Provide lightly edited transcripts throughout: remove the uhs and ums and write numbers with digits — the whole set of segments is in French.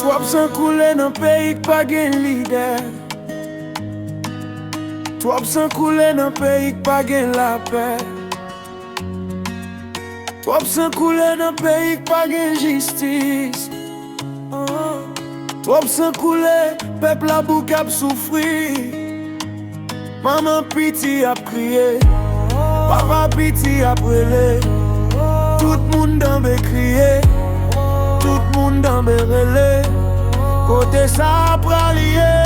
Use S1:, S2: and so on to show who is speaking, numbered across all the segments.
S1: Trop sang coule dans pays qui pas gen leader. Trop sang coule dans pays qui pas gen la paix. Trop sang coule dans pays qui pas gen justice. Trop sang coule, peuple a bouc a souffri. Maman piti a crié, papa piti a brûlé. Tout le monde dans be crié, tout le monde dans be relé. Côté ça pralié,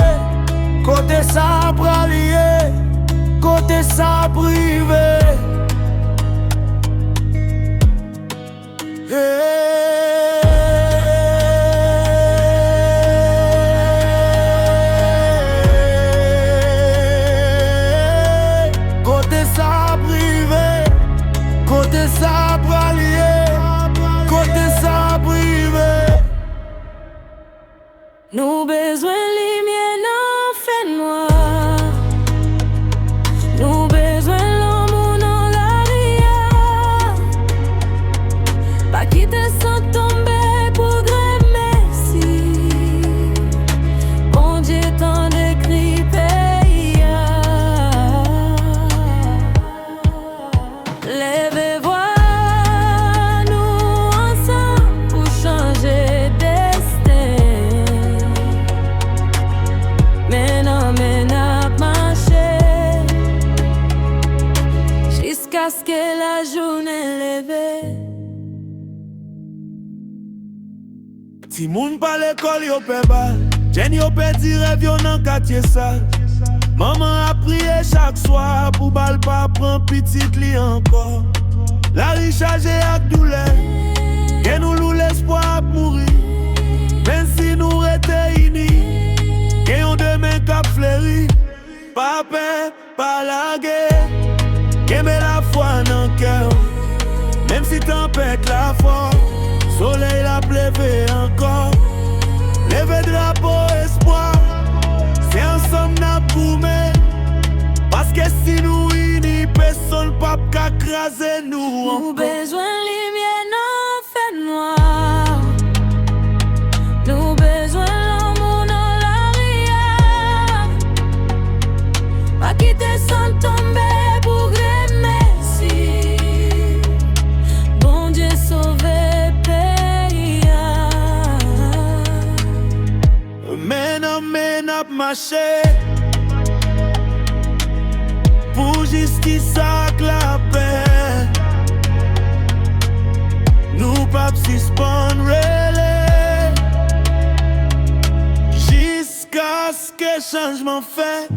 S1: côté ça pralié, côté ça privé. Côté ça privé, côté ça pralié, côté ça privé.
S2: Nous besoin lumière non fait noir. Nous besoin l'amour dans la ria. Pas quitter sans tomber pour grand merci. Bon Dieu t'en décrit pays. Levez voir nous ensemble pour changer destin. Jusqu'à ce que la journée lève.
S1: Si moun pa l'école yo pe bal, jen yo pe di rêve yo nan quartier sale. Maman a prié chaque soir pour bal pa pran petite li encore. La ri chargé ak douleur, gen nou lou l'espoir ap mouri. Men si nou rete unis, gen yon demain kap fleuri. Pa pe, pa la guerre, gen met la foi nan cœur. Même si tempête la fort, soleil la pleuvé encore. Lève drapeau espoir, c'est ensemble n'a boumé. Parce que si nous unis, personne pas qu'à craser nous.
S2: Nous besoin lumière non fait noir. Nous besoin l'amour dans la ria. Pas quitter sans tomber pour grand merci. Bon Dieu sauver pays.
S1: Men ap marché pour justice ak la paix. Nous pas suspendre relais jusqu'à ce que changement fait.